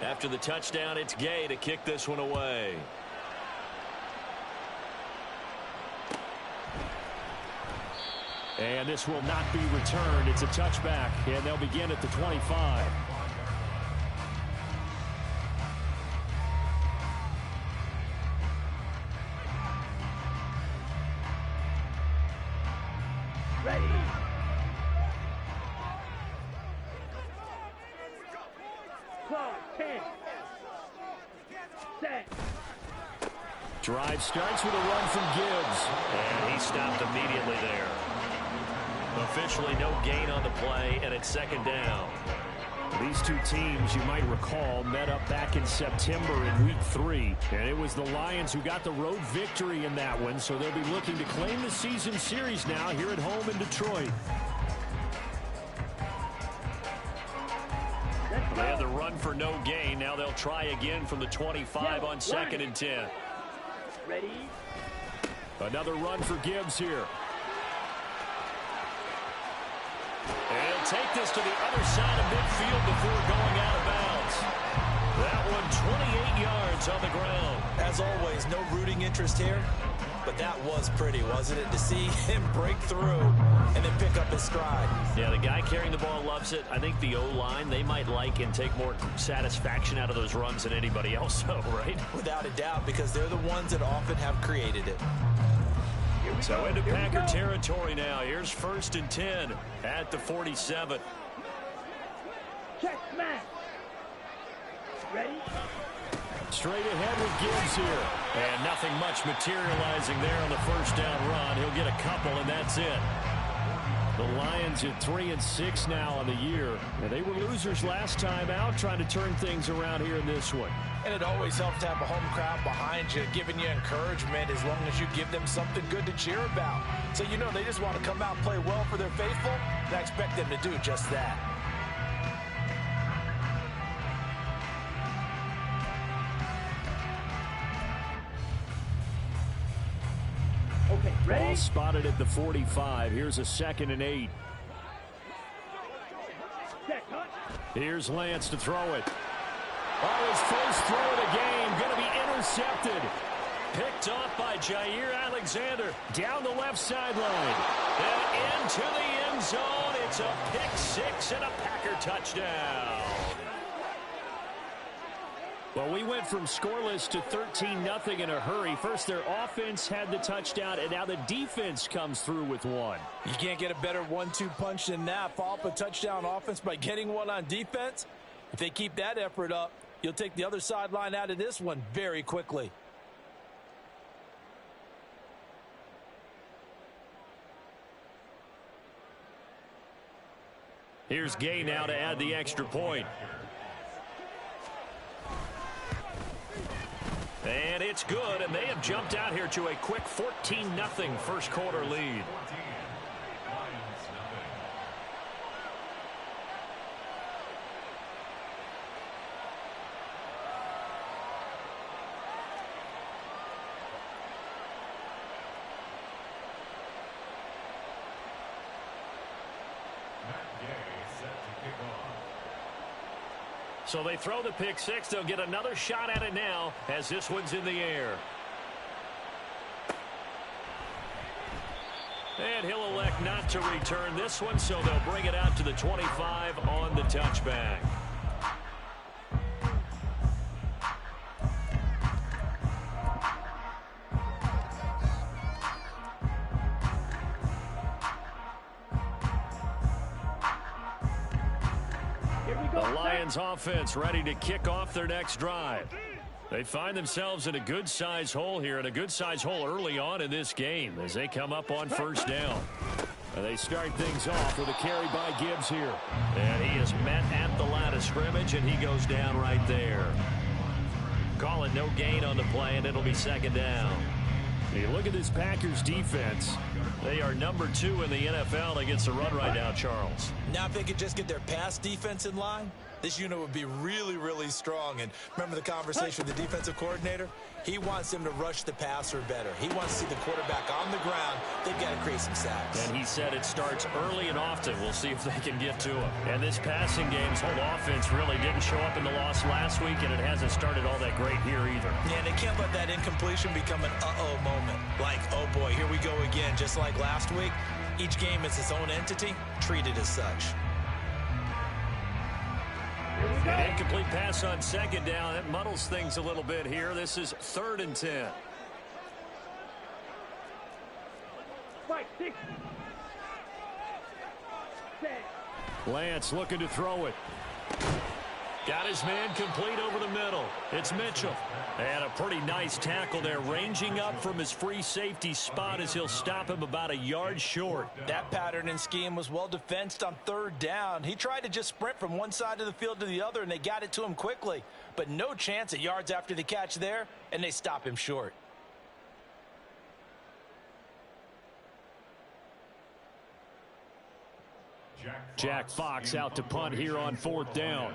After the touchdown, it's Gay to kick this one away. And this will not be returned. It's a touchback, and they'll begin at the 25. Ready. Clock, 10. Set. Drive starts with a run from Gibbs. And he stopped immediately there. Officially no gain on the play, and it's second down. These two teams, you might recall, met up back in September in Week 3. And it was the Lions who got the road victory in that one, so they'll be looking to claim the season series now here at home in Detroit. They had the run for no gain. Now they'll try again from the 25 on 2nd and 10. Ready. Another run for Gibbs here. And he'll take this to the other side of midfield before going out of bounds. That one 28 yards on the ground. As always, no rooting interest here, but that was pretty, wasn't it? To see him break through and then pick up his stride. Yeah, the guy carrying the ball loves it. I think the O-line, they might like and take more satisfaction out of those runs than anybody else, though, right? Without a doubt, because they're the ones that often have created it. So into Packer territory now. Here's 1st and 10 at the 47. Check, smash. Ready. Straight ahead with Gibbs here. And nothing much materializing there on the first down run. He'll get a couple, and that's it. The Lions at 3-6 now on the year. And they were losers last time out, trying to turn things around here in this one. And it always helps to have a home crowd behind you, giving you encouragement as long as you give them something good to cheer about. So you know they just want to come out and play well for their faithful, and I expect them to do just that. Okay, ready. Ball spotted at the 45. Here's a 2nd and 8. Check, huh? Here's Lance to throw it. Oh, his first throw of the game going to be intercepted. Picked off by Jair Alexander. Down the left sideline. And into the end zone. It's a pick 6 and a Packer touchdown. Well, we went from scoreless to 13-0 in a hurry. First, their offense had the touchdown, and now the defense comes through with one. You can't get a better 1-2 punch than that. Follow up a touchdown offense by getting one on defense. If they keep that effort up, you'll take the other sideline out of this one very quickly. Here's Gay now to add the extra point. And it's good, and they have jumped out here to a quick 14-0 first quarter lead. So they throw the pick 6. They'll get another shot at it now as this one's in the air. And he'll elect not to return this one, so they'll bring it out to the 25 on the touchback. The Lions offense ready to kick off their next drive. They find themselves in a good-sized hole here, and a good-sized hole early on in this game as they come up on first down. And they start things off with a carry by Gibbs here. And he is met at the line of scrimmage, and he goes down right there. Call it no gain on the play, and it'll be second down. Hey, look at this Packers defense. They are number 2 in the NFL against the run right now, Charles. Now if they could just get their pass defense in line, This unit would be really, really strong. And remember the conversation with the defensive coordinator? He wants them to rush the passer better. He wants to see the quarterback on the ground. They've got to create some sacks. And he said it starts early and often. We'll see if they can get to him. And this passing game's whole offense really didn't show up in the loss last week, and it hasn't started all that great here either. Yeah, and they can't let that incompletion become an uh-oh moment. Like, oh boy, here we go again. Just like last week, each game is its own entity, treated as such. An incomplete pass on second down. That muddles things a little bit here. This is 3rd and 10. Fight, 6. 10. Lance looking to throw it. Got his man complete over the middle. It's Mitchell. And a pretty nice tackle there, ranging up from his free safety spot as he'll stop him about a yard short. That pattern and scheme was well defensed on 3rd down. He tried to just sprint from one side of the field to the other, and they got it to him quickly. But no chance at yards after the catch there, and they stop him short. Jack Fox out to punt here on 4th down.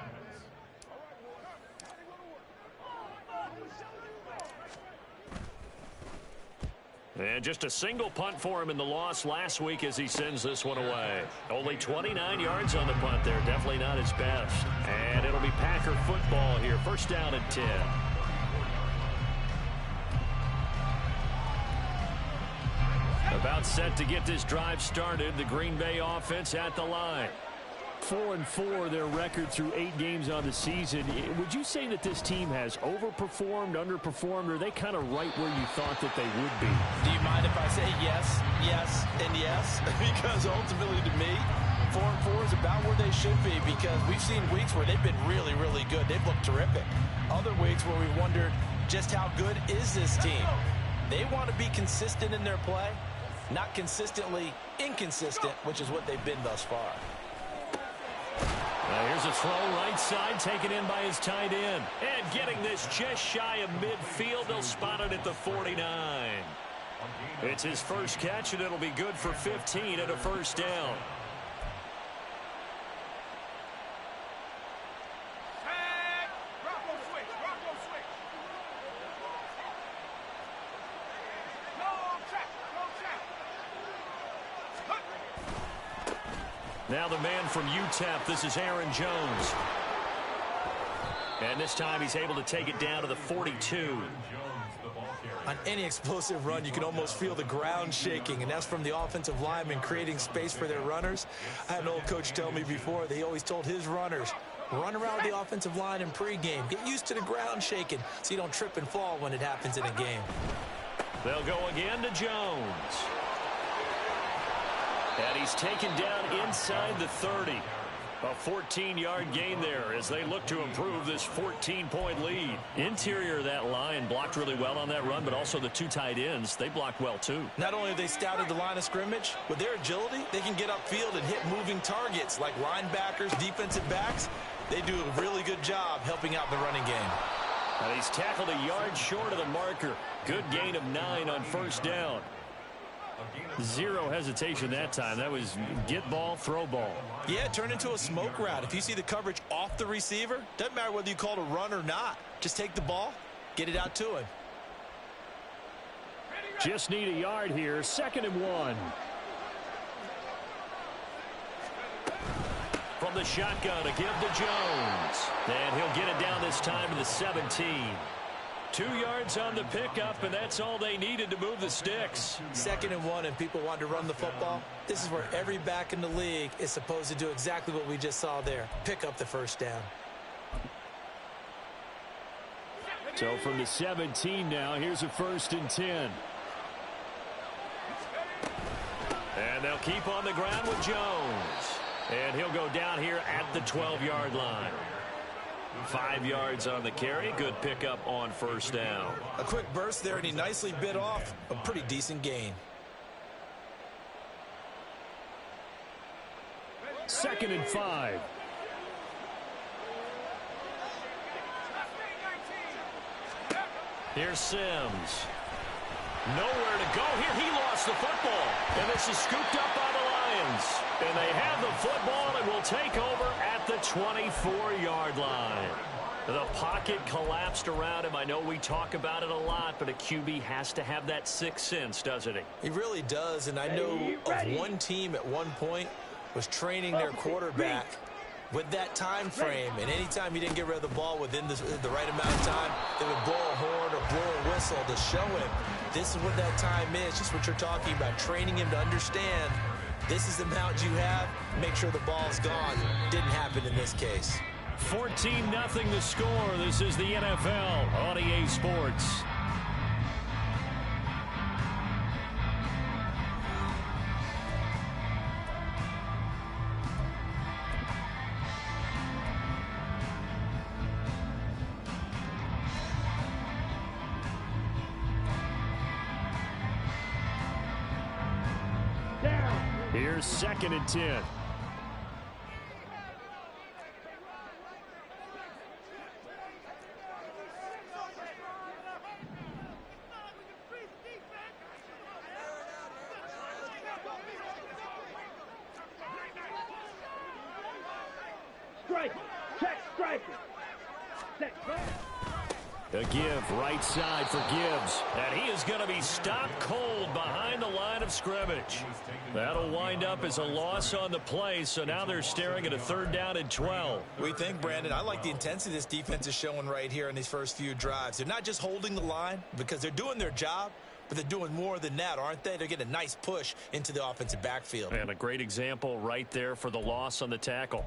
And just a single punt for him in the loss last week as he sends this one away. Only 29 yards on the punt there. Definitely not his best. And it'll be Packer football here. 1st down and 10. About set to get this drive started. The Green Bay offense at the line. 4-4 their record through 8 games on the season. Would you say that this team has overperformed, underperformed, or are they kind of right where you thought that they would be? Do you mind if I say yes, yes, and yes? Because ultimately to me, 4-4 is about where they should be, because we've seen weeks where they've been really, really good. They've looked terrific. Other weeks where we've wondered just how good is this team. They want to be consistent in their play, not consistently inconsistent, which is what they've been thus far. Here's a throw right side taken in by his tight end. And getting this just shy of midfield. They'll spot it at the 49. It's his first catch, and it'll be good for 15 at a 1st down. Now the man from UTEP, this is Aaron Jones. And this time he's able to take it down to the 42. On any explosive run, you can almost feel the ground shaking, and that's from the offensive linemen creating space for their runners. I had an old coach tell me before that he always told his runners, run around the offensive line in pregame. Get used to the ground shaking so you don't trip and fall when it happens in a game. They'll go again to Jones. And he's taken down inside the 30. A 14-yard gain there as they look to improve this 14-point lead. Interior of that line blocked really well on that run, but also the 2 tight ends, they blocked well too. Not only have they scouted the line of scrimmage, with their agility, they can get upfield and hit moving targets like linebackers, defensive backs. They do a really good job helping out the running game. And he's tackled a yard short of the marker. Good gain of 9 on 1st down. 0 hesitation that time. That was get ball, throw ball. Yeah, it turned into a smoke route. If you see the coverage off the receiver, doesn't matter whether you call it a run or not. Just take the ball, get it out to him. Just need a yard here. 2nd and 1. From the shotgun to give to Jones. And he'll get it down this time to the 17. 2 yards on the pickup, and that's all they needed to move the sticks. 2nd and 1, and people want to run the football. This is where every back in the league is supposed to do exactly what we just saw there. Pick up the 1st down. So from the 17 now, here's a 1st and 10. And they'll keep on the ground with Jones. And he'll go down here at the 12-yard line. 5 yards on the carry. Good pickup on 1st down. A quick burst there, and he nicely bit off a pretty decent gain. 2nd and 5. Here's Sims. Nowhere to go here. He lost the football. And this is scooped up by the Lions. And they have the football and will take over at the 24-yard line. The pocket collapsed around him. I know we talk about it a lot, but a QB has to have that sixth sense, doesn't he? He really does, and I know of one team at one point was training their quarterback with that time frame, and anytime he didn't get rid of the ball within the right amount of time, they would blow a horn or blow a whistle to show him this is what that time is, just what you're talking about, training him to understand this is the amount you have, make sure the ball's gone. Didn't happen in this case. 14-0 the score. This is the NFL on EA Sports. Here's 2nd and 10. A give right side for Gibbs. And he is going to be stopped cold behind the line of scrimmage. That'll wind up as a loss on the play, so now they're staring at a 3rd down and 12. We think, Brandon, I like the intensity this defense is showing right here in these first few drives. They're not just holding the line because they're doing their job, but they're doing more than that, aren't they? They're getting a nice push into the offensive backfield. And a great example right there for the loss on the tackle.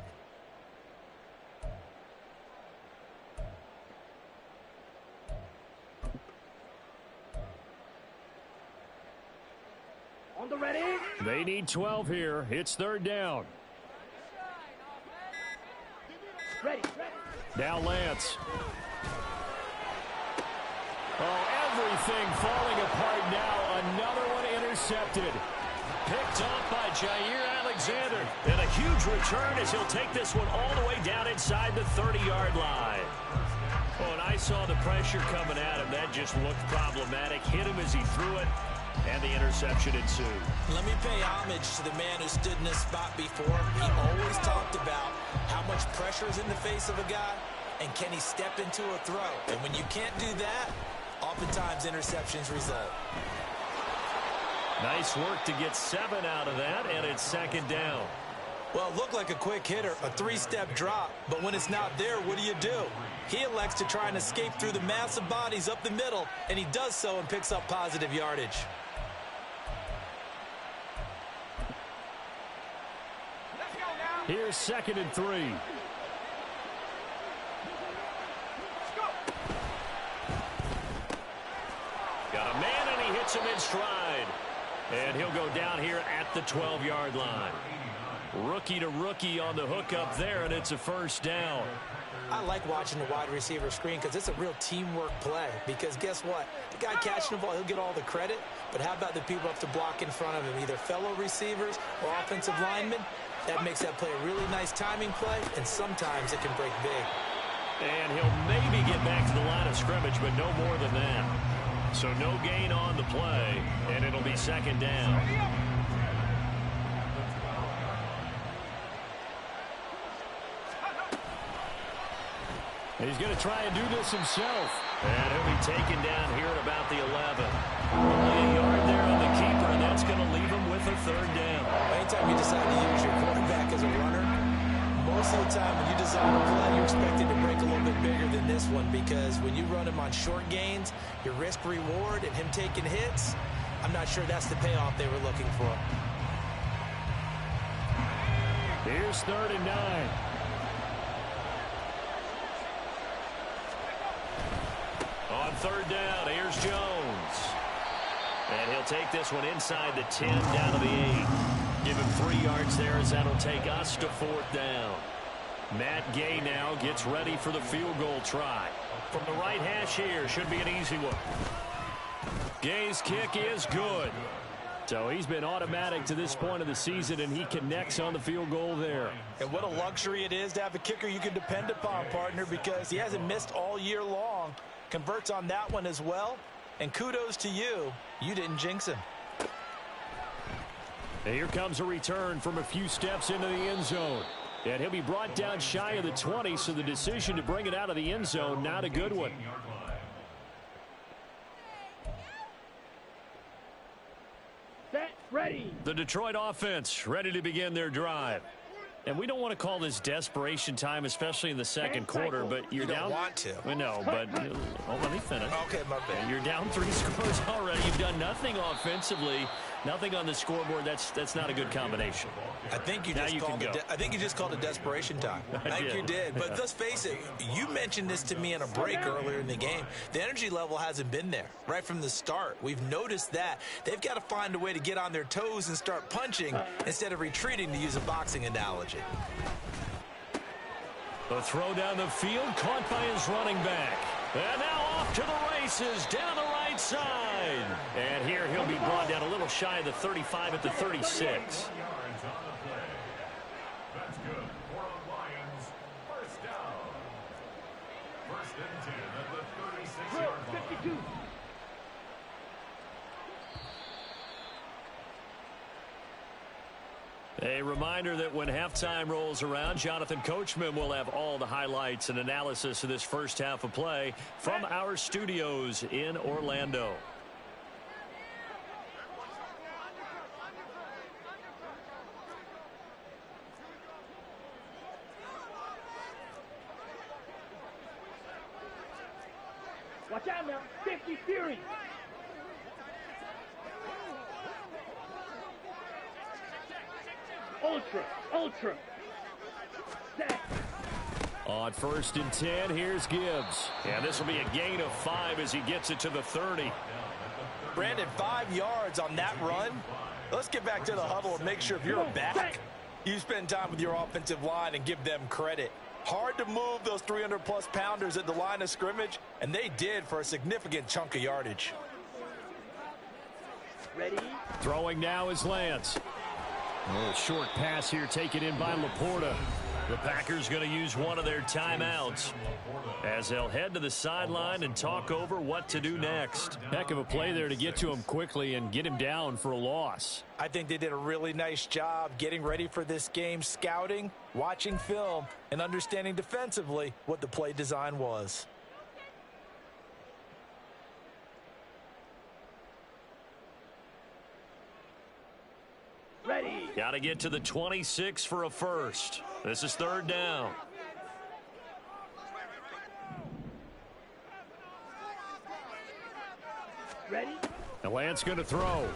On the ready. They need 12 here. It's 3rd down. Ready. Now Lance. Oh, everything falling apart now. Another one intercepted. Picked off by Jair Alexander. And a huge return as he'll take this one all the way down inside the 30-yard line. Oh, and I saw the pressure coming at him. That just looked problematic. Hit him as he threw it. And the interception ensued. Let me pay homage to the man who stood in this spot before. He always talked about how much pressure is in the face of a guy, and can he step into a throw. And when you can't do that, oftentimes interceptions result. Nice work to get 7 out of that, and it's 2nd down. Well, it looked like a quick hitter, a 3-step drop, but when it's not there, what do? He elects to try and escape through the massive bodies up the middle, and he does so and picks up positive yardage. Here's 2nd and 3. Got a man, and he hits him in stride. And he'll go down here at the 12-yard line. Rookie to rookie on the hookup there, and it's a 1st down. I like watching the wide receiver screen because it's a real teamwork play. Because guess what? The guy catching the ball, he'll get all the credit. But how about the people up to block in front of him, either fellow receivers or offensive linemen? That makes that play a really nice timing play, and sometimes it can break big. And he'll maybe get back to the line of scrimmage, but no more than that. So no gain on the play, and it'll be 2nd down. He's going to try and do this himself. And he'll be taken down here at about the 11. Only a yard there on the keeper, and that's going to leave him with a 3rd down. Anytime you decide to use your quarterback as a runner, most of the time when you design a play, you're expected to break a little bit bigger than this one, because when you run him on short gains, your risk-reward and him taking hits, I'm not sure that's the payoff they were looking for. Here's 3rd and 9. On 3rd down, here's Jones. And he'll take this one inside the 10, down to the 8. Give him 3 yards there as that'll take us to 4th down. Matt Gay now gets ready for the field goal try. From the right hash here, should be an easy one. Gay's kick is good. So he's been automatic to this point of the season, and he connects on the field goal there. And what a luxury it is to have a kicker you can depend upon, partner, because he hasn't missed all year long. Converts on that one as well. And kudos to you. You didn't jinx him. And here comes a return from a few steps into the end zone. And he'll be brought down shy of the 20, so the decision to bring it out of the end zone, not a good one. Set. Ready. The Detroit offense ready to begin their drive. And we don't want to call this desperation time, especially in the second quarter, but you're down. You don't want to. I know, but let me finish. Okay, my bad. You're down 3 scores already. You've done nothing offensively, nothing on the scoreboard. That's not a good combination. I think you just called it desperation time. I think you did. But let's face it, you mentioned this to me in a break earlier in the game. The energy level hasn't been there right from the start. We've noticed that. They've got to find a way to get on their toes and start punching instead of retreating, to use a boxing analogy. The throw down the field, caught by his running back. And now off to the races, down the right side. And here he'll be brought down a little shy of the 35 at the 36. A reminder that when halftime rolls around, Jonathan Coachman will have all the highlights and analysis of this first half of play from our studios in Orlando. Watch out now. 50 Fury. Ultra. Set. On 1st and 10, here's Gibbs. And this will be a gain of 5 as he gets it to the 30. Brandon, 5 yards on that run. Let's get back to the huddle and make sure if you're a back, you spend time with your offensive line and give them credit. Hard to move those 300-plus pounders at the line of scrimmage, and they did for a significant chunk of yardage. Ready. Throwing now is Lance. A little short pass here taken in by Laporta. The Packers going to use one of their timeouts as they'll head to the sideline and talk over what to do next. Heck of a play there to get to him quickly and get him down for a loss. I think they did a really nice job getting ready for this game, scouting, watching film, and understanding defensively what the play design was. Ready. Got to get to the 26 for a first. This is 3rd down. Ready. And Lance going to throw.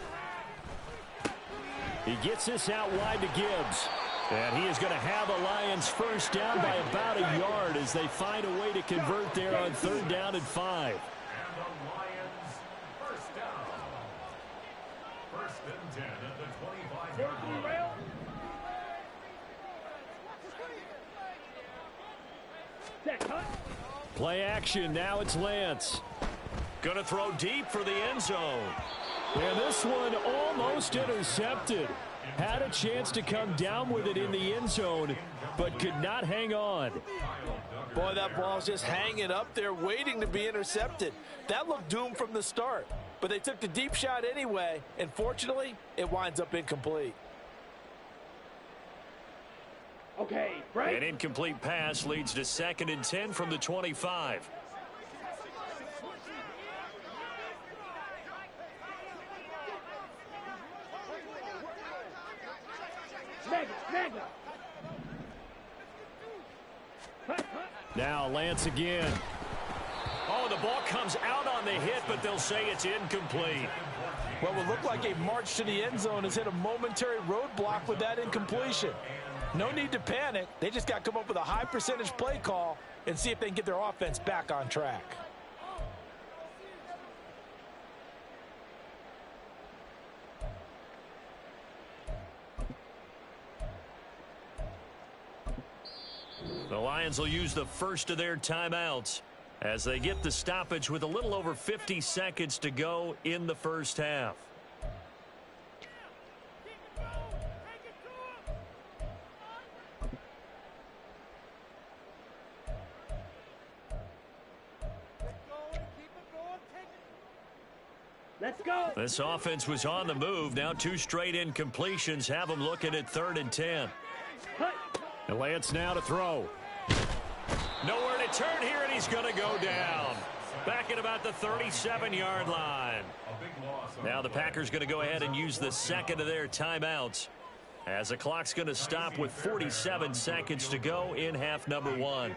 He gets this out wide to Gibbs. And he is going to have a Lions first down by about a yard as they find a way to convert there on 3rd down and 5. Play action. Now it's Lance. Going to throw deep for the end zone. And this one almost intercepted. Had a chance to come down with it in the end zone, but could not hang on. Boy, that ball's just hanging up there waiting to be intercepted. That looked doomed from the start, but they took the deep shot anyway, and fortunately, it winds up incomplete. Okay, break. An incomplete pass leads to 2nd and 10 from the 25. Mega. Now Lance again. Oh, the ball comes out on the hit, but they'll say it's incomplete. What would look like a march to the end zone has hit a momentary roadblock with that incompletion. No need to panic. They just got to come up with a high percentage play call and see if they can get their offense back on track. The Lions will use the first of their timeouts as they get the stoppage with a little over 50 seconds to go in the first half. Let's go. This offense was on the move. Now 2 straight incompletions have them looking at 3rd and 10. Cut. And Lance now to throw. Nowhere to turn here, and he's going to go down. Back at about the 37-yard line. Now the Packers going to go ahead and use the second of their timeouts, as the clock's going to stop with 47 seconds to go in half number 1.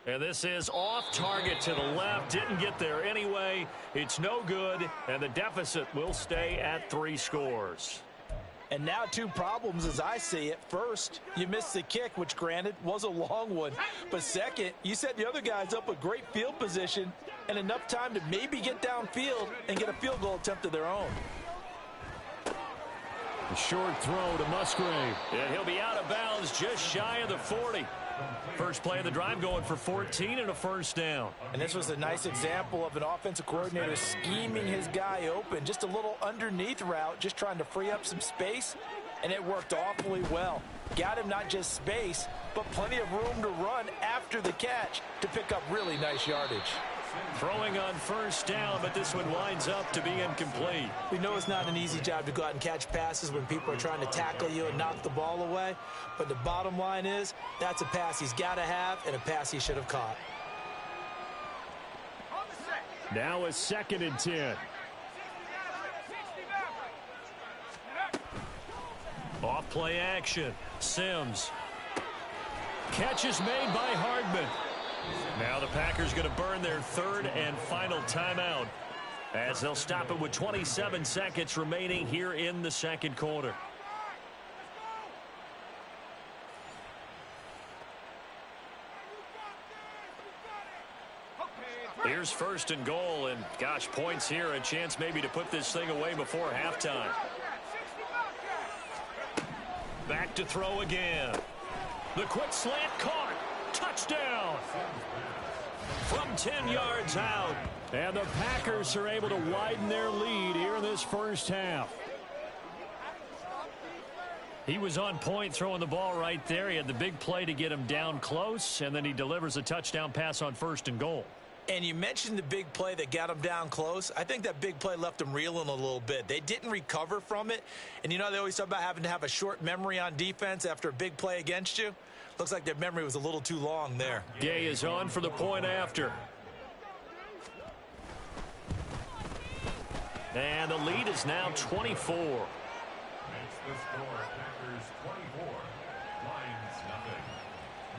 And this is off target to the left. Didn't get there anyway. It's no good, and the deficit will stay at 3 scores. And now 2 problems as I see it. First, you missed the kick, which granted was a long one. But second, you set the other guys up with great field position and enough time to maybe get downfield and get a field goal attempt of their own. A short throw to Musgrave. And he'll be out of bounds just shy of the 40. First play of the drive going for 14 and a first down. And this was a nice example of an offensive coordinator scheming his guy open. Just a little underneath route, just trying to free up some space, and it worked awfully well. Got him not just space, but plenty of room to run after the catch to pick up really nice yardage. Throwing on first down, but this one winds up to be incomplete. We know it's not an easy job to go out and catch passes when people are trying to tackle you and knock the ball away. But the bottom line is, that's a pass he's got to have and a pass he should have caught. Now a 2nd and 10. Off play action. Sims. Catch is made by Hardman. Now the Packers going to burn their 3rd and final timeout, as they'll stop it with 27 seconds remaining here in the 2nd quarter. Here's 1st and goal, and gosh, points here, a chance maybe to put this thing away before halftime. Back to throw again. The quick slant caught. Touchdown. From 10 yards out. And the Packers are able to widen their lead here in this first half. He was on point throwing the ball right there. He had the big play to get him down close, and then he delivers a touchdown pass on 1st and goal. And you mentioned the big play that got him down close. I think that big play left him reeling a little bit. They didn't recover from it. And you know, they always talk about having to have a short memory on defense after a big play against you. Looks like their memory was a little too long there. Gay is on for the point after. And the lead is now 24. Makes the score Packers 24, Lions nothing.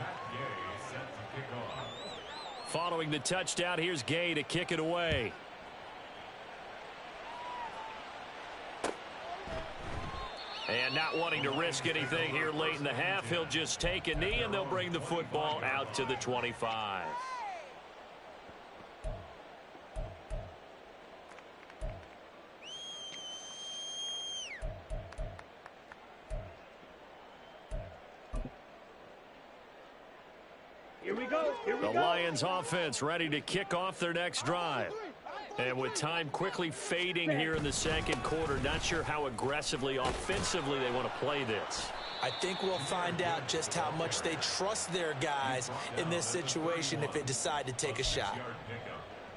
Matt Gay set to kick off. Following the touchdown, here's Gay to kick it away. And not wanting to risk anything here late in the half, he'll just take a knee, and they'll bring the football out to the 25. Here we go. Here we go. The Lions offense ready to kick off their next drive. And with time quickly fading here in the 2nd quarter, not sure how aggressively, offensively they want to play this. I think we'll find out just how much they trust their guys in this situation if they decide to take a shot.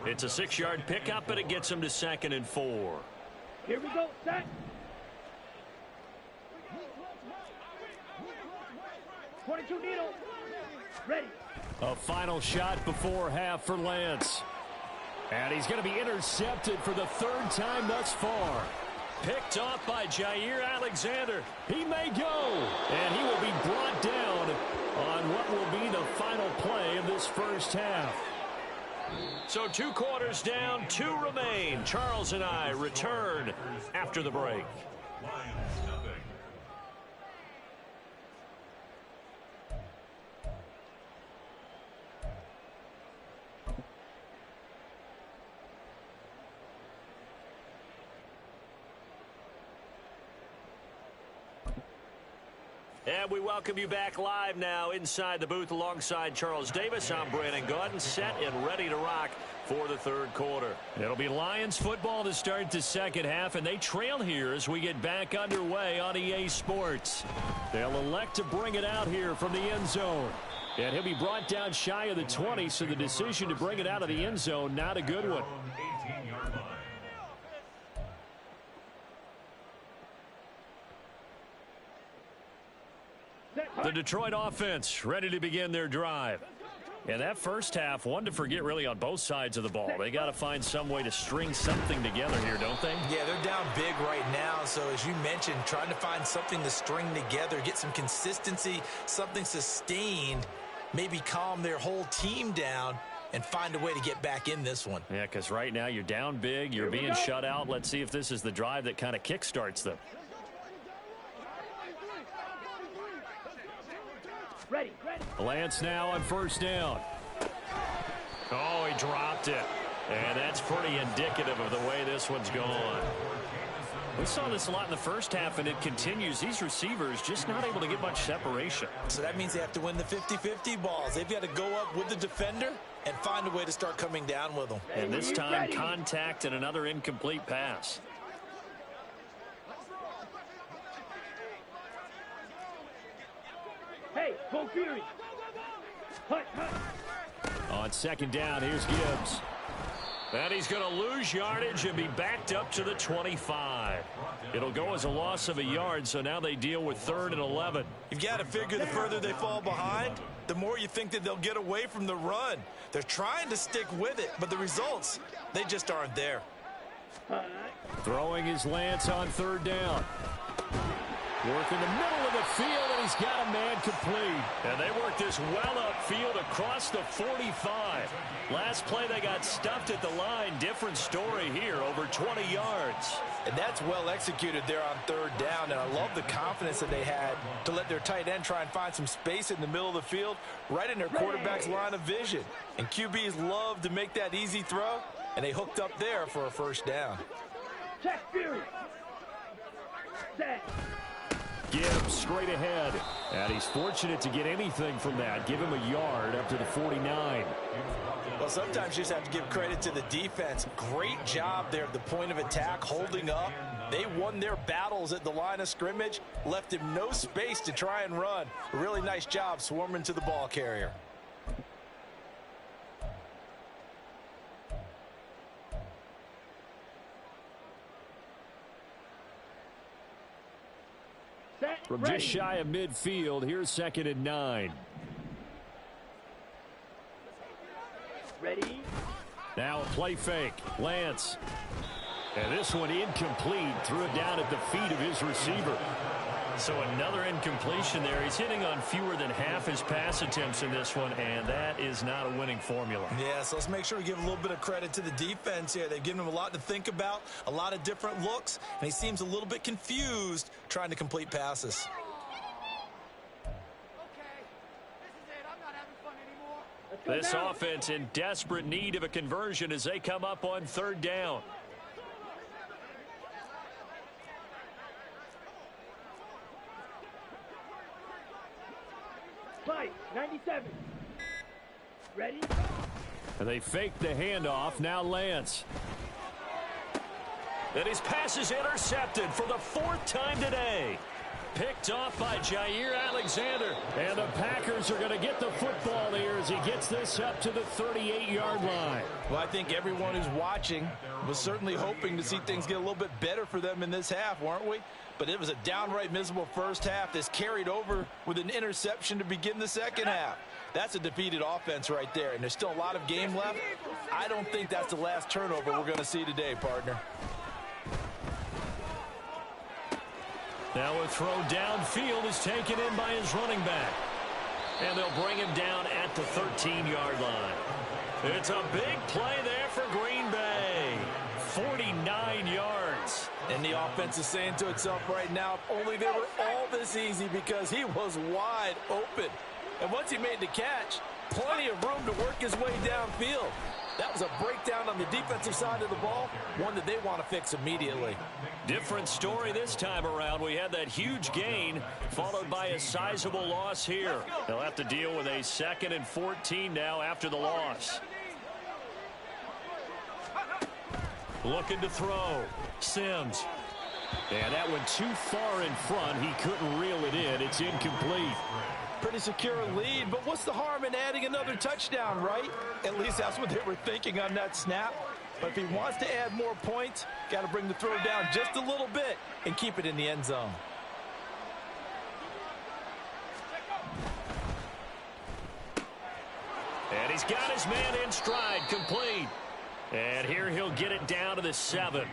It's a 6-yard pickup, but it gets them to 2nd and 4. Here we go. Set. .22 needle. Ready. A final shot before half for Lance. And he's going to be intercepted for the 3rd time thus far. Picked off by Jair Alexander. He may go. And he will be brought down on what will be the final play of this first half. So 2 quarters down, 2 remain. Charles and I return after the break. Lions nothing. And we welcome you back live now inside the booth alongside Charles Davis. I'm Brandon Gaudin, set and ready to rock for the third quarter. It'll be Lions football to start the second half, and they trail here as we get back underway on EA Sports. They'll elect to bring it out here from the end zone. And he'll be brought down shy of the 20, so the decision to bring it out of the end zone, not a good one. 18-yard line. The Detroit offense ready to begin their drive. And that first half, one to forget really on both sides of the ball. They got to find some way to string something together here, don't they? Yeah, they're down big right now. So as you mentioned, trying to find something to string together, get some consistency, something sustained, maybe calm their whole team down and find a way to get back in this one. Yeah, because right now you're down big, you're being shut out. Let's see if this is the drive that kind of kickstarts them. Ready. Lance now on first down. Oh, he dropped it. And that's pretty indicative of the way this one's gone. We saw this a lot in the first half, and it continues. These receivers just not able to get much separation. So that means they have to win the 50-50 balls. They've got to go up with the defender and find a way to start coming down with them. And this time, contact and another incomplete pass. Hey, go Fury. Hut. On second down, here's Gibbs. And he's going to lose yardage and be backed up to the 25. It'll go as a loss of a yard, so now they deal with 3rd and 11. You've got to figure the further they fall behind, the more you think that they'll get away from the run. They're trying to stick with it, but the results, they just aren't there. Throwing his Lance on 3rd down. Work in the middle of the field, and he's got a man complete. And they work this well upfield across the 45. Last play, they got stuffed at the line. Different story here, over 20 yards. And that's well executed there on 3rd down. And I love the confidence that they had to let their tight end try and find some space in the middle of the field, right in their quarterback's line of vision. And QBs love to make that easy throw, and they hooked up there for a first down. Check Fury. Set. Gibbs straight ahead. And he's fortunate to get anything from that. Give him a yard up to the 49. Well, sometimes you just have to give credit to the defense. Great job there at the point of attack, holding up. They won their battles at the line of scrimmage, left him no space to try and run. A really nice job swarming to the ball carrier. From just shy of midfield, here's 2nd and 9. Ready. Now a play fake. Lance. And this one incomplete. Threw it down at the feet of his receiver. So another incompletion there. He's hitting on fewer than half his pass attempts in this one, and that is not a winning formula. Yeah, so let's make sure we give a little bit of credit to the defense here. They've given him a lot to think about, a lot of different looks, and he seems a little bit confused trying to complete passes. This offense in desperate need of a conversion as they come up on 3rd down. Fight. 97. Ready. And they fake the handoff. Now Lance. And his pass is intercepted for the 4th time today. Picked off by Jair Alexander. And the Packers are going to get the football here as he gets this up to the 38-yard line. Well, I think everyone who's watching was certainly hoping to see things get a little bit better for them in this half, weren't we? But it was a downright miserable first half that's carried over with an interception to begin the second half. That's a defeated offense right there, and there's still a lot of game left. I don't think that's the last turnover we're going to see today, partner. Now a throw downfield is taken in by his running back. And they'll bring him down at the 13-yard line. It's a big play there for Green Bay. 49 yards. And the offense is saying to itself right now, if only they were all this easy, because he was wide open. And once he made the catch, plenty of room to work his way downfield. That was a breakdown on the defensive side of the ball, one that they want to fix immediately. Different story this time around. We had that huge gain followed by a sizable loss here. They'll have to deal with a 2nd and 14 now after the loss. Looking to throw. Sims. And that went too far in front. He couldn't reel it in. It's incomplete. Pretty secure lead, but what's the harm in adding another touchdown, right? At least that's what they were thinking on that snap. But if he wants to add more points, got to bring the throw down just a little bit and keep it in the end zone. And he's got his man in stride, complete. And here he'll get it down to the 7.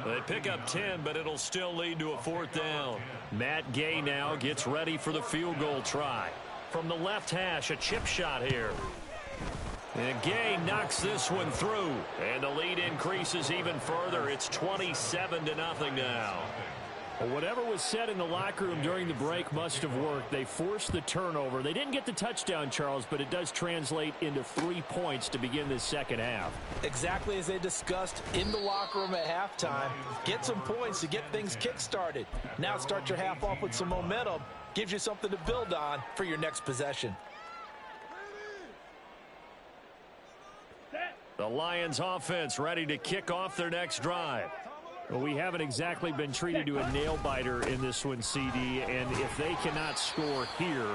They pick up 10, but it'll still lead to a 4th down. Matt Gay now gets ready for the field goal try. From the left hash, a chip shot here. And Gay knocks this one through. And the lead increases even further. It's 27-0 now. Well, whatever was said in the locker room during the break must have worked. They forced the turnover. They didn't get the touchdown, Charles, but it does translate into 3 points to begin this second half. Exactly as they discussed in the locker room at halftime. Get some points to get things kick-started. Now start your half off with some momentum. Gives you something to build on for your next possession. The Lions offense ready to kick off their next drive. Well, we haven't exactly been treated to a nail-biter in this one, CD, and if they cannot score here,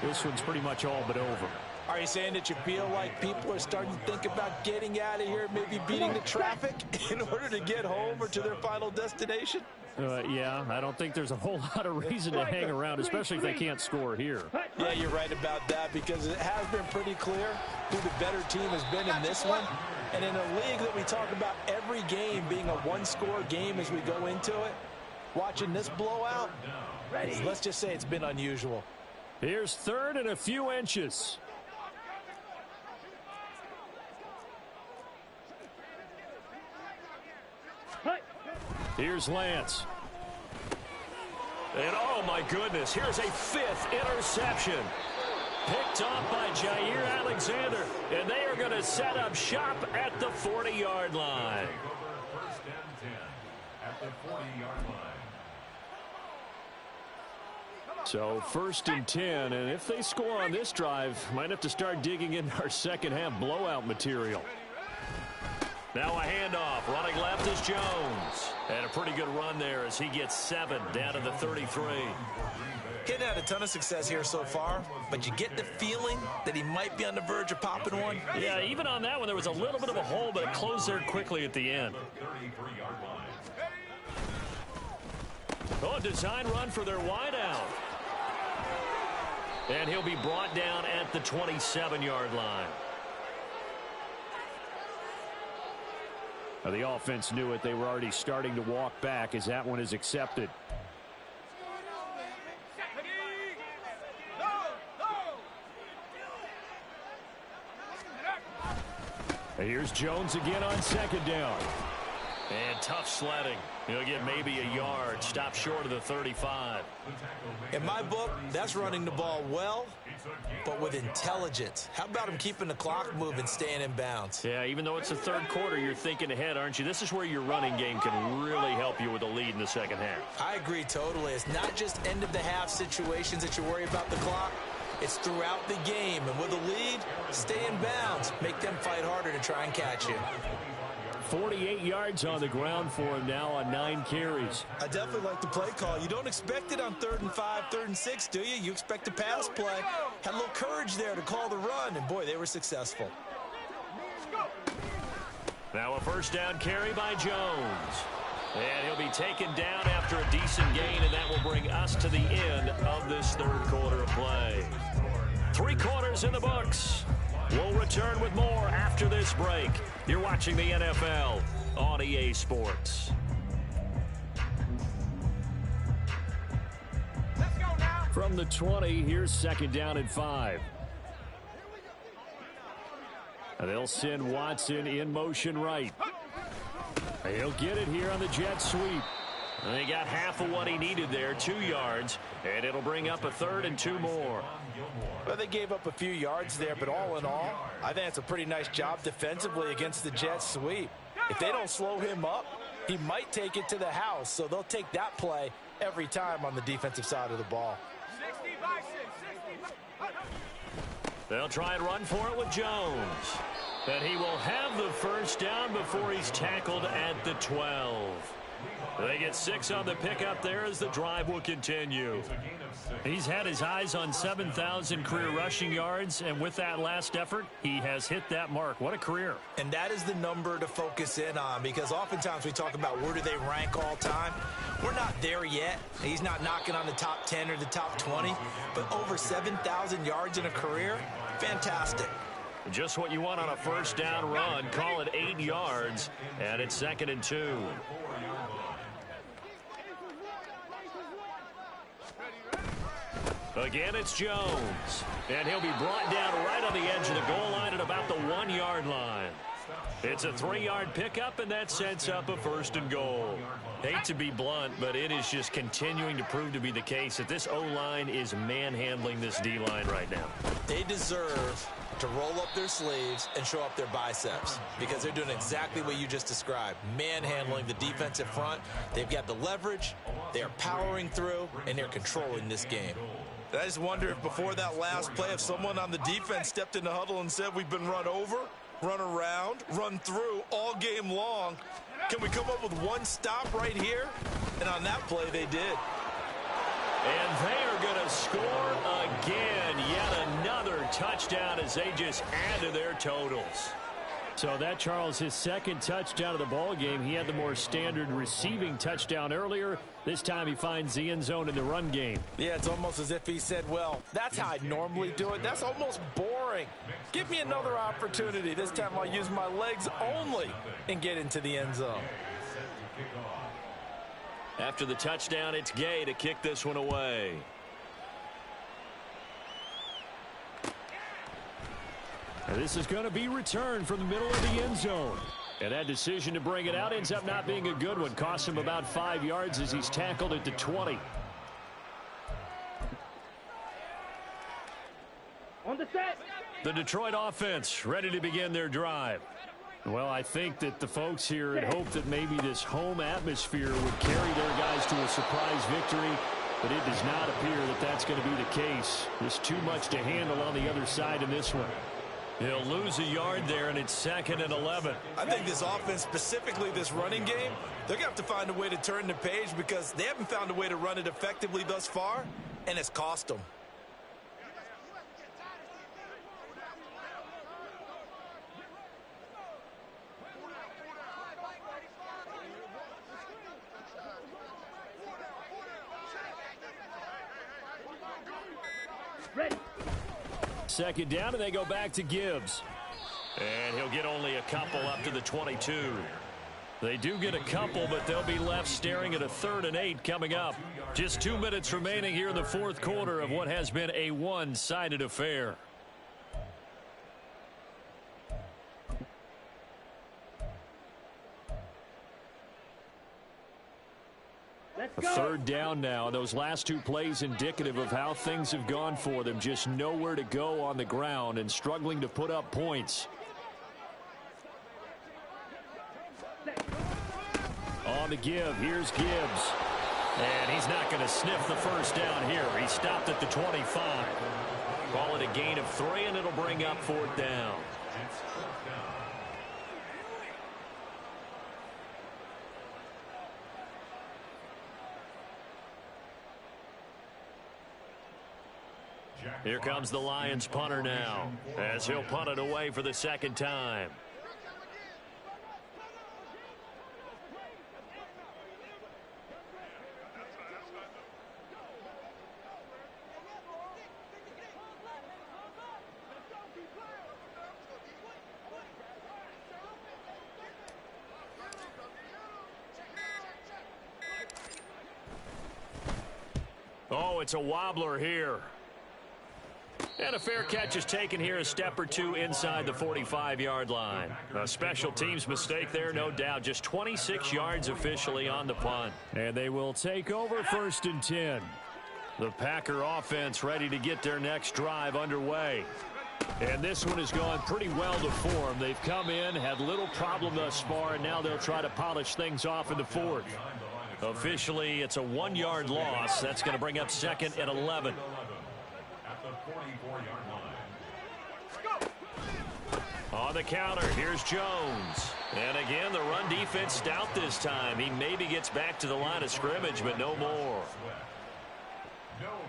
this one's pretty much all but over. Are you saying that you feel like people are starting to think about getting out of here, maybe beating the traffic in order to get home or to their final destination? Yeah, I don't think there's a whole lot of reason to hang around, especially if they can't score here. Yeah, you're right about that because it has been pretty clear who the better team has been in this one. And in a league that we talk about every game being a one-score game as we go into it, watching this blowout, let's just say it's been unusual. Here's 3rd and a few inches. Here's Lance. And oh my goodness, here's a 5th interception. Picked off by Jair Alexander. And they are going to set up shop at the 40-yard line. 1st and 10 at the 40-yard line. So 1st and 10, and if they score on this drive, might have to start digging into our second half blowout material. Now a handoff. Running left is Jones. And a pretty good run there as he gets 7 down to the 33. Getting had a ton of success here so far, but you get the feeling that he might be on the verge of popping one. Yeah, even on that one, there was a little bit of a hole, but it closed there quickly at the end. Oh, design run for their wideout. And he'll be brought down at the 27-yard line. Now, the offense knew it. They were already starting to walk back as that one is accepted. And here's Jones again on 2nd down. And tough sledding. He'll get maybe a yard. Stop short of the 35. In my book, that's running the ball well, but with intelligence. How about him keeping the clock moving, staying in bounds? Yeah, even though it's the 3rd quarter, you're thinking ahead, aren't you? This is where your running game can really help you with a lead in the second half. I agree totally. It's not just end-of-the-half situations that you worry about the clock. It's throughout the game. And with a lead, stay in bounds. Make them fight harder to try and catch you. 48 yards on the ground for him now on 9 carries. I definitely like the play call. You don't expect it on 3rd and 5, 3rd and 6, do you? You expect a pass play. Had a little courage there to call the run, and boy, they were successful. Now a 1st down carry by Jones. And he'll be taken down after a decent gain, and that will bring us to the end of this 3rd quarter of play. 3 quarters in the books. We'll return with more after this break. You're watching the NFL on EA Sports. From the 20, here's 2nd down and 5. And they'll send Watson in motion right. He'll get it here on the jet sweep. And he got half of what he needed there, 2 yards, and it'll bring up a 3rd and 2 more. Well, they gave up a few yards there, but all in all, I think it's a pretty nice job defensively against the Jets sweep. If they don't slow him up, he might take it to the house, so they'll take that play every time on the defensive side of the ball. They'll try and run for it with Jones. And he will have the first down before he's tackled at the 12. They get 6 on the pickup there as the drive will continue. He's had his eyes on 7,000 career rushing yards, and with that last effort, he has hit that mark. What a career. And that is the number to focus in on, because oftentimes we talk about where do they rank all time. We're not there yet. He's not knocking on the top 10 or the top 20, but over 7,000 yards in a career, fantastic. Just what you want on a first down run. Call it 8 yards, and it's 2nd and 2. Again, it's Jones. And he'll be brought down right on the edge of the goal line at about the 1-yard line. It's a 3-yard pickup, and that sets up a 1st and goal. Hate to be blunt, but it is just continuing to prove to be the case that this O-line is manhandling this D-line right now. They deserve to roll up their sleeves and show up their biceps, because they're doing exactly what you just described, manhandling the defensive front. They've got the leverage, they're powering through, and they're controlling this game. I just wonder if before that last play, if someone on the defense stepped in the huddle and said, we've been run over, run around, run through all game long. Can we come up with one stop right here? And on that play, they did. And they are going to score again. Yet another touchdown as they just add to their totals. So that, Charles, his 2nd touchdown of the ball game. He had the more standard receiving touchdown earlier. This time he finds the end zone in the run game. Yeah, it's almost as if he said, well, that's how I normally do it. That's almost boring. Give me another opportunity. This time I'll use my legs only and get into the end zone. After the touchdown, it's Gay to kick this one away. And this is going to be returned from the middle of the end zone. And that decision to bring it out ends up not being a good one. Costs him about 5 yards as he's tackled at the 20. On the set. The Detroit offense ready to begin their drive. Well, I think that the folks here had hoped that maybe this home atmosphere would carry their guys to a surprise victory, but it does not appear that that's going to be the case. There's too much to handle on the other side in this one. He'll lose a yard there, and it's 2nd and 11. I think this offense, specifically this running game, they're going to have to find a way to turn the page, because they haven't found a way to run it effectively thus far, and it's cost them. Ready. 2nd down, and they go back to Gibbs. And he'll get only a couple up to the 22. They do get a couple, but they'll be left staring at a 3rd and 8 coming up. Just 2 minutes remaining here in the 4th quarter of what has been a one-sided affair. A 3rd down now. Those last 2 plays indicative of how things have gone for them. Just nowhere to go on the ground and struggling to put up points. On the give, here's Gibbs. And he's not going to sniff the first down here. He stopped at the 25. Call it a gain of 3, and it'll bring up 4th down. Here comes the Lions punter now, as he'll punt it away for the 2nd time. Oh, it's a wobbler here. And a fair catch is taken here, a step or two inside the 45-yard line. A special teams mistake there, no doubt. Just 26 yards officially on the punt. And they will take over 1st and 10. The Packer offense ready to get their next drive underway. And this one is going pretty well to form. They've come in, had little problem thus far, and now they'll try to polish things off in the 4th. Officially, it's a 1-yard loss. That's going to bring up 2nd and 11. At the 44-yard line. On the counter, here's Jones. And again, the run defense stout this time. He maybe gets back to the line of scrimmage, but no more.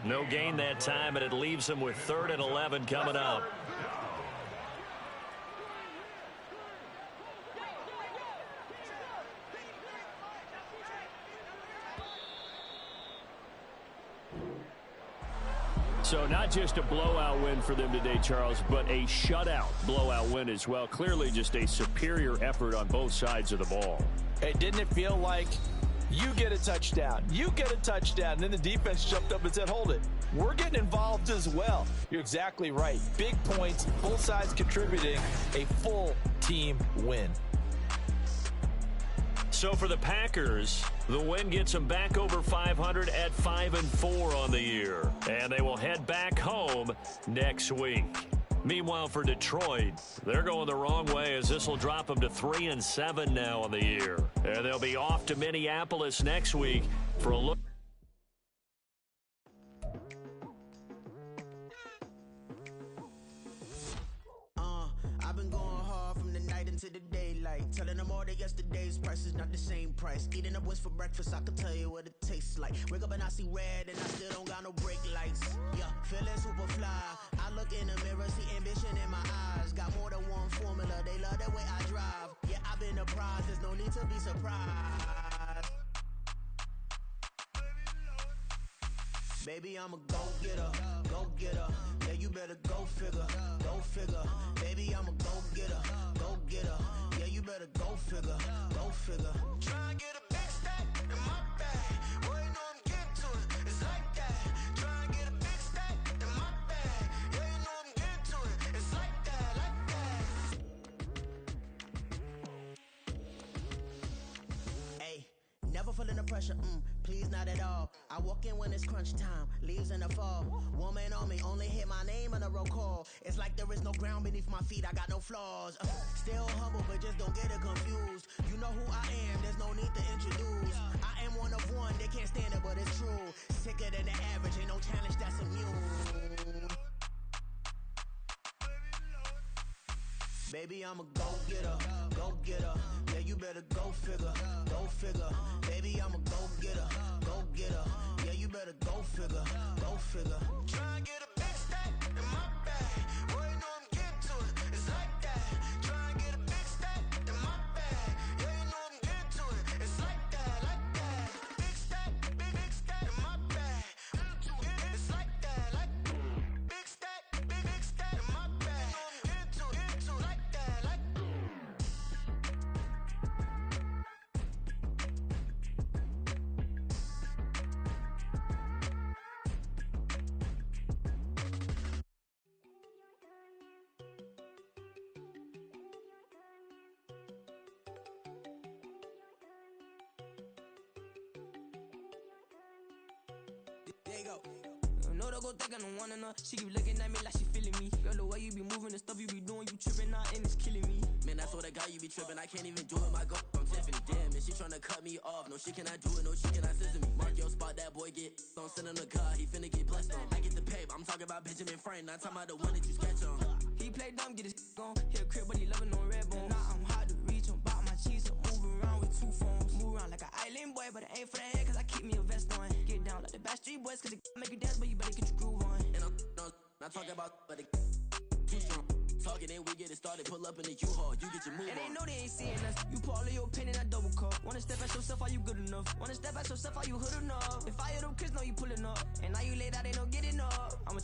No gain that time, and it leaves him with 3rd and 11 coming up. So not just a blowout win for them today, Charles, but a shutout blowout win as well. Clearly just a superior effort on both sides of the ball. Hey, didn't it feel like you get a touchdown, you get a touchdown, and then the defense jumped up and said, hold it, we're getting involved as well. You're exactly right. Big points, both sides contributing, a full team win. So for the Packers, the win gets them back over 500 at 5-4 on the year. And they will head back home next week. Meanwhile, for Detroit, they're going the wrong way as this will drop them to 3-7 now on the year. And they'll be off to Minneapolis next week for a look. I've been going hard from the night into the daylight, telling them all that yesterday's price is not the same price. Eating up wings for breakfast, I can tell you what it tastes like. Wake up and I see red and I still don't got no brake lights. Yeah, feeling super fly. I look in the mirror, see ambition in my eyes. Got more than one formula, they love the way I drive. Yeah, I've been apprised, there's no need to be surprised. Baby, I'm a go-getter, go-getter. Yeah, you better go figure, go figure. Baby, I'm a go-getter, go-getter. Yeah, you better go figure, go figure. Try and get a big stack in my bag. Boy, you know I'm getting to it, it's like that. Try and get a big stack in my bag. Yeah, you know I'm getting to it, it's like that, like that. Hey, never feeling the pressure, please not at all. I walk in when it's crunch time, leaves in the fall. Woman on me, only hit my name on a roll call. It's like there is no ground beneath my feet, I got no flaws. Still humble, but just don't get it confused. You know who I am, there's no need to introduce. I am one of one, they can't stand it, but it's true. Sicker than the average, ain't no challenge that's immune. Baby, I'm a go-getter, go-getter. Yeah, you better go figure, go figure. Baby, I'm a go-getter, go-getter. Yeah, you better go figure, go figure. Try and get a big stack in my bag. Boy, you know I'm getting to it, it's like that. Try and get a big stack in my bag. Yeah, you know I'm getting to it, it's like that, like that. Big stack in my bag. It's like that, like big stack in my bag. Into like that, like. There you go. No, don't go think I don't wanna know. She keep looking at me like she feeling me. Girl, the way you be moving, the stuff you be doing, you tripping out and it's killing me. Man, I swear to God, you be tripping. I can't even do it. My girl from Tiffany. Damn, and she tryna cut me off. No, she cannot do it. No, she cannot scissor me. Mark your spot, that boy get on. Send him the car, he finna get blessed on. I get the paper. I'm talking about Benjamin Franklin. Not talking about the one that you sketch on. He play dumb, get his on. Hit a crib, but he loving on red bone. Now I'm hard to reach, I'm bout my cheese. I'm moving around with 2 phones. Move around like an island boy, but it ain't for the head, cause I keep me a vest on. Get down like the Backstreet Boys, cause it make you dance, but you better get your groove on. And I'm not talking about, but it too strong. Talking and we get it started, pull up in the U-Haul, you get your move And they on. know they ain't seeing us. You put all of your opinion, I double cup. Wanna step at yourself, are you good enough? Wanna step at yourself, are you hood enough? If I hear them kids, know you pulling up. And now you late out, ain't no getting up. I'ma